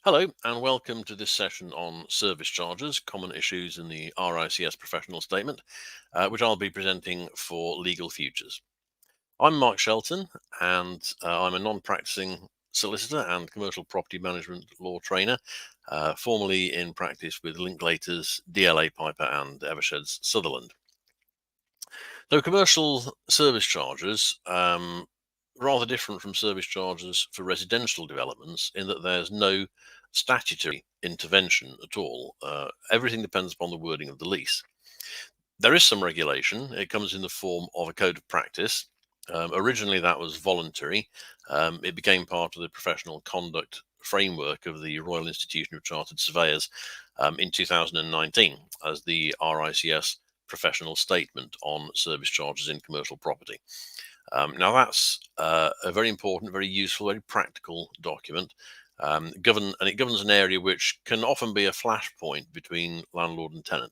Hello, and welcome to this session on service charges, common issues in the RICS professional statement, which I'll be presenting for Legal Futures. I'm Mark Shelton, and I'm a non-practicing solicitor and commercial property management law trainer, formerly in practice with Linklaters, DLA Piper, and Eversheds Sutherland. So commercial service charges, rather different from service charges for residential developments in that there's no statutory intervention at all. Everything depends upon the wording of the lease. There is some regulation. It comes in the form of a code of practice. Originally, that was voluntary. It became part of the professional conduct framework of the Royal Institution of Chartered Surveyors in 2019 as the RICS professional statement on service charges in commercial property. Now, that's a very important, very useful, very practical document. And it governs an area which can often be a flashpoint between landlord and tenant.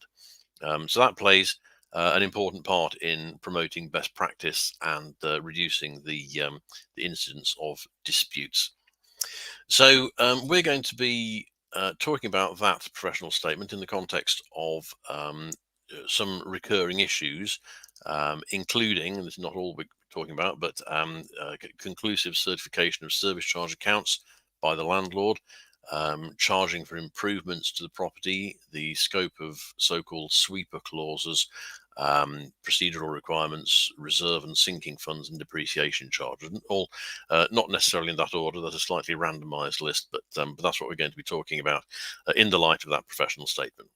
So that plays an important part in promoting best practice and reducing the incidence of disputes. So we're going to be talking about that professional statement in the context of some recurring issues, including, and this is not all we're talking about, but conclusive certification of service charge accounts by the landlord, charging for improvements to the property, the scope of so-called sweeper clauses, procedural requirements, reserve and sinking funds, and depreciation charges. And all not necessarily in that order. That's a slightly randomized list, but that's what we're going to be talking about in the light of that professional statement.